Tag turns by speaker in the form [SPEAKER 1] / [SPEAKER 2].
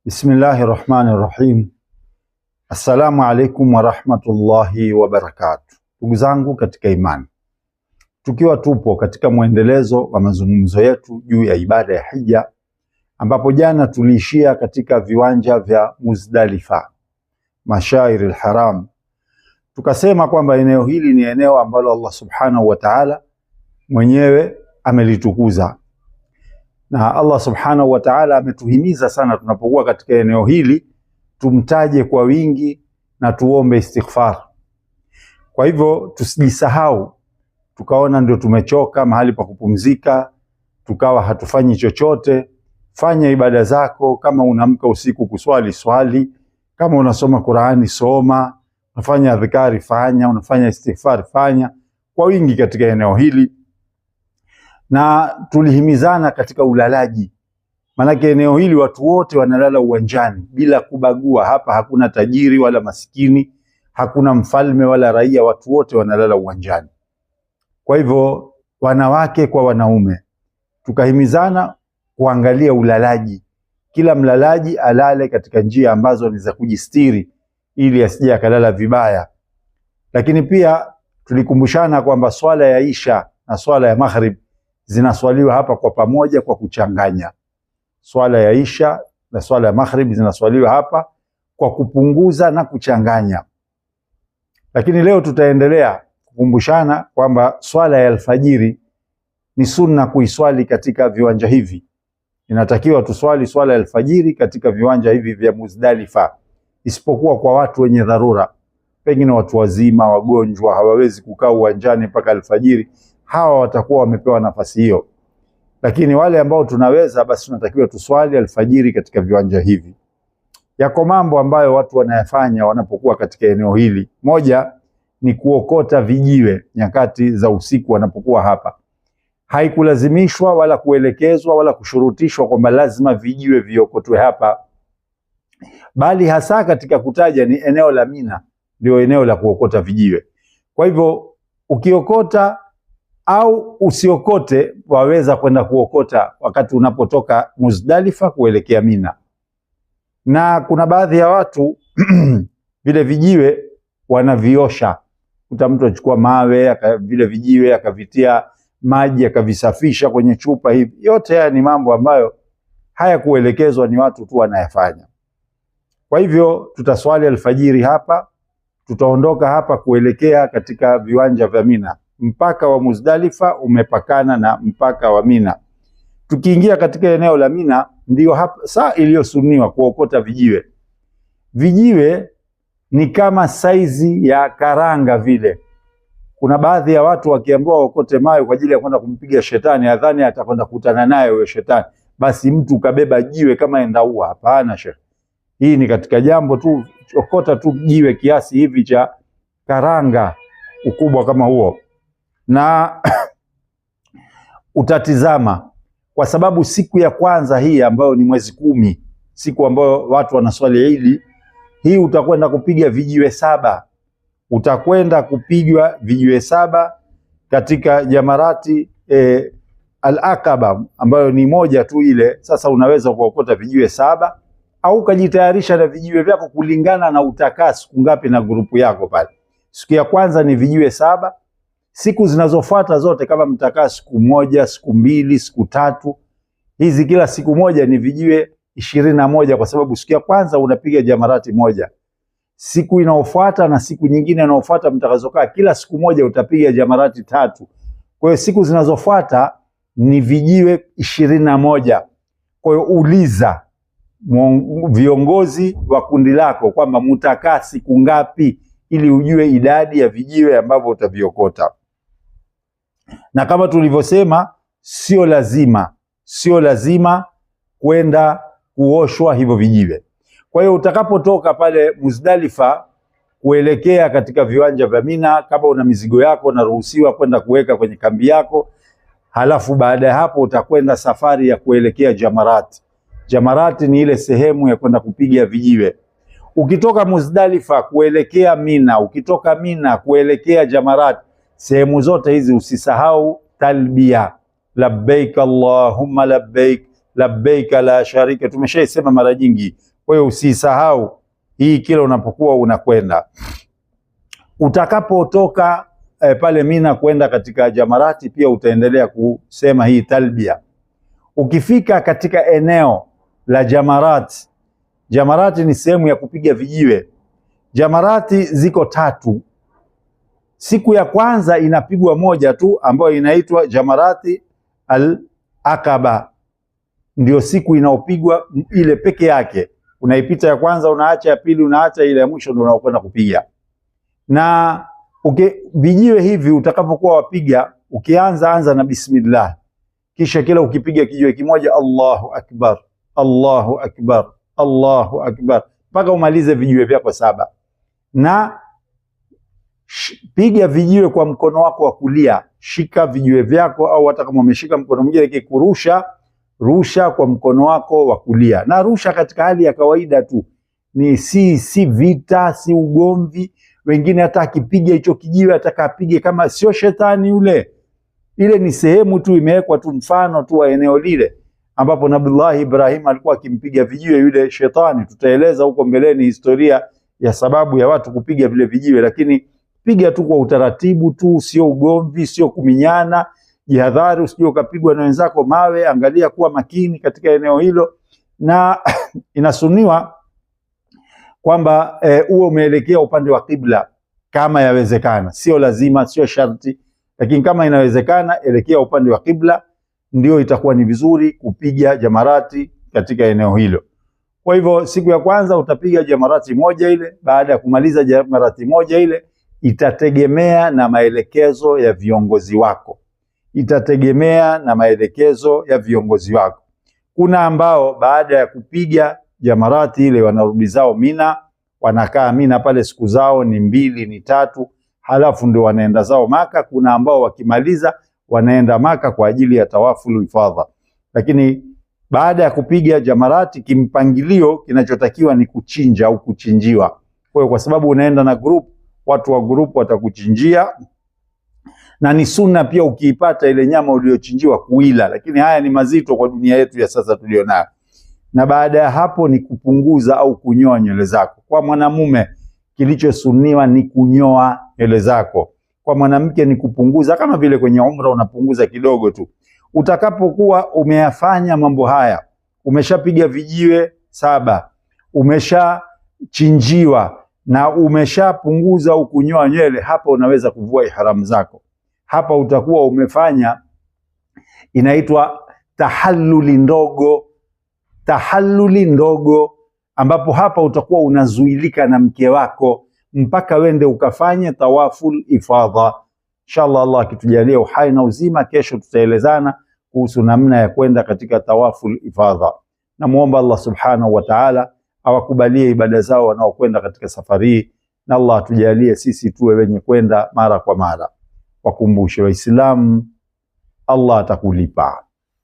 [SPEAKER 1] Bismillahirrahmanirrahim. Assalamu alaikum warahmatullahi wabarakatuh. Ndugu zangu katika imani, tukiwa tupo katika mwendelezo wa mazungumzo yetu juu ya ibada ya hija, ambapo jana tuliishia katika viwanja vya Muzdalifa, Mashairil Haram. Tukasema kwamba eneo hili ni eneo ambalo Allah subhanahu wa ta'ala mwenyewe amelitukuza, na Allah subhanahu wa ta'ala ametuhimiza sana tunapokuwa katika eneo hili tumtaje kwa wingi na tuombe istighfar. Kwa hivyo tusijisahau tukaona ndio tumechoka mahali pa kupumzika tukawa hatufanyi chochote. Fanya ibada zako, kama unaamka usiku kuswali swali, kama unasoma Qur'ani soma, unafanya adhikari fanya, unafanya istighfar fanya kwa wingi katika eneo hili. Na tulihimizana katika ulalaji, manake eneo hili watu wote wanalala uwanjani bila kubagua. Hapa hakuna tajiri wala masikini, hakuna mfalme wala raia, watu wote wanalala uwanjani. Kwa hivyo wanawake kwa wanaume tukahimizana kuangalia ulalaji, kila mlalaji alale katika njia ambazo ni za kujistiri ili asije akalala vibaya. Lakini pia tulikumbushana kwamba swala ya Isha na swala ya Maghrib zinaswaliwa hapa kwa pamoja kwa kuchanganya. Swala ya Isha na swala ya Maghrib zinaswaliwa hapa kwa kupunguza na kuchanganya. Lakini leo tutaendelea kukumbushana kwamba swala ya alfajiri ni sunna kuiswali katika viwanja hivi. Inatakiwa tuswali swala ya alfajiri katika viwanja hivi vya Muzdalifa, isipokuwa kwa watu wenye dharura, pengine watu wazima, wagonjwa, hawawezi kukaa uwanjani mpaka alfajiri. Hawa watakuwa wamepewa nafasi hiyo, lakini wale ambao tunaweza, basi tunatakiwa tuswali alfajiri katika viwanja hivi. Yako mambo ambayo watu wanayafanya wanapokuwa katika eneo hili. Moja ni kuokota vijiwe nyakati za usiku wanapokuwa hapa. Haikulazimishwa wala kuelekezwa wala kushurutishwa kwamba lazima vijiwe viokotwe hapa, bali hasa katika kutaja ni eneo la Mina ndio eneo la kuokota vijiwe. Kwa hivyo ukiokota au usiokote, waweza kwenda kuokota wakati unapotoka Muzdalifa kuelekea Mina. Na kuna baadhi ya watu vile vijiwe wanaviosha. Kuta mtu achukua mawe vile vijiwe akavitia maji akavisafisha kwenye chupa hivi. Yote haya ni mambo ambayo hayakuelekezwa, ni watu tu wanayafanya. Kwa hivyo tutaswali alfajiri hapa, tutaondoka hapa kuelekea katika viwanja vya Mina. Mpaka wa Muzdalifa umepakana na mpaka wa Mina. Tukiingia katika eneo la Mina, ndio hapa saa iliyosuniwa kuokota vijiwe. Vijiwe ni kama saizi ya karanga vile. Kuna baadhi ya watu wakiambiwa waokote mawe kwa ajili ya kwenda kumpiga shetani, adhani atakwenda kukutana naye huyo shetani, basi mtu kabeba jiwe kama endaua. Hapana shekhi, hii ni katika jambo tu, okota tu jiwe kiasi hivi cha karanga, ukubwa kama huo, na utatizama, kwa sababu siku ya kwanza hii ambayo ni mwezi 10, siku ambayo watu wanaswali Idi, hii utakwenda kupiga vijiwe 7. Utakwenda kupigwa vijiwe 7 katika jamarati al-Aqaba ambayo ni moja tu ile. Sasa unaweza kuokota vijiwe 7 au ukajitayarisha na vijiwe vyako kulingana na utakaa siku ngapi na grupu yako pale. Siku ya kwanza ni vijiwe 7. Siku zinazofuata zote kama mtakaa siku 1, siku 2, siku 3, hizi kila siku moja ni vijiwe 21, kwa sababu siku ya kwanza unapiga jamarati moja. Siku inaofuata na siku nyingine inaofuata mtakazokaa kila siku moja utapiga jamarati 3. Kwa hiyo siku zinazofuata ni vijiwe 21. Kwa hiyo uliza viongozi wa kundi lako kwamba mtakaa siku ngapi, ili ujue idadi ya vijiwe ambavyo utaviokota. Na kama tulivyosema, sio lazima kwenda kuoshwa hivyo vijiwe. Kwa hiyo utakapotoka pale Muzdalifa kuelekea katika viwanja vya Mina, kama una mizigo yako unaruhusiwa kwenda kuweka kwenye kambi yako. Halafu baada ya hapo utakwenda safari ya kuelekea Jamarat. Jamarat ni ile sehemu ya kwenda kupiga vijiwe. Ukitoka Muzdalifa kuelekea Mina, ukitoka Mina kuelekea Jamarat, sehemu zote hizi usisahau talbia, labbaik Allahumma labbaik labbaika la sharika. Tumeshaisema mara nyingi, kwa hiyo usisahau hii kila unapokuwa unakwenda. Utakapotoka pale Mina kwenda katika Jamarati, pia utaendelea kusema hii talbia. Ukifika katika eneo la Jamarati, Jamarati ni sehemu ya kupiga vijiwe. Jamarati ziko 3. Siku ya kwanza inapigwa moja tu ambayo inaitwa Jamarati al-Aqaba, ndio siku inaopigwa ile peke yake. Unaipita ya kwanza, unaacha ya pili, unaacha ile ya mwisho, ndio unakwenda kupiga. Na vijiwe hivi utakapokuwa wapiga, anza na bismillah, kisha kila ukipiga kijiwe kimoja Allahu akbar, Allahu akbar, Allahu akbar, mpaka umalize vijiwe vyako 7. Na piga vijiwe kwa mkono wako wa kulia, shika vijiwe vyako, au hata kama umeshika mkono mwingine kikurusha, rusha kwa mkono wako wa kulia, na rusha katika hali ya kawaida tu, ni si vita, si ugomvi. Wengine hata akipiga hicho kijiwe atakapige kama sio shetani yule, ile ni sehemu tu imewekwa tu, mfano tu wa eneo lile ambapo Nabii Ibrahim alikuwa akimpiga vijiwe yule shetani. Tutaeleza huko mbeleni historia ya sababu ya watu kupiga vile vijiwe, lakini piga tu kwa utaratibu tu, sio ugomvi, sio kuminyana. Jihadhari usije ukapigwa na wenzako mawe, angalia kuwa makini katika eneo hilo. Na inasuniwa kwamba uwe umeelekea upande wa kibla kama yawezekana, sio lazima, sio sharti, lakini kama inawezekana elekea upande wa kibla, ndio itakuwa ni vizuri kupiga Jamarati katika eneo hilo. Kwa hivyo siku ya kwanza utapiga Jamarati moja ile. Baada ya kumaliza Jamarati moja ile, itategemea na maelekezo ya viongozi wako, Kuna ambao baada ya kupiga Jamarati ile wanarudi zao Mina, wanakaa Mina pale, siku zao ni 2 ni 3, halafu ndio wanaenda zao Maka. Kuna ambao wakimaliza wanaenda Maka kwa ajili ya tawaful ifadha. Lakini baada ya kupiga Jamarati, kimpangilio kinachotakiwa ni kuchinja au kuchinjiwa. Kwa sababu unaenda na group, watu wa group watakuchinjia, na ni sunna pia ukiipata ile nyama uliyochinjiwa kuila, lakini haya ni mazito kwa dunia yetu ya sasa tulionayo. Na baada ya hapo ni kupunguza au kunyoa nywele zako. Kwa mwanamume kilichosuniwa ni kunyoa nywele zako, kwa mwanamke ni kupunguza, kama vile kwenye umra unapunguza kidogo tu. Utakapokuwa umeyafanya mambo haya, umeshapiga vijiwe 7, umeshachinjiwa na umeshapunguza au kunyoa nywele, hapa unaweza kuvua ihram zako. Hapa utakuwa umefanya, inaitwa tahalluli ndogo, ambapo hapa utakuwa unazuilika na mke wako mpaka wende ukafanye tawaful ifadha. Inshallah, Allah akitujalia uhai na uzima, kesho tutaelezana kuhusu namna ya kwenda katika tawaful ifadha. Namuomba Allah subhanahu wa ta'ala awakubalie ibada zao wanaokwenda katika safari hii, na Allah atujalie sisi tuwe wenye kwenda mara kwa mara. Wakumbushe Waislamu, Allah atakulipa.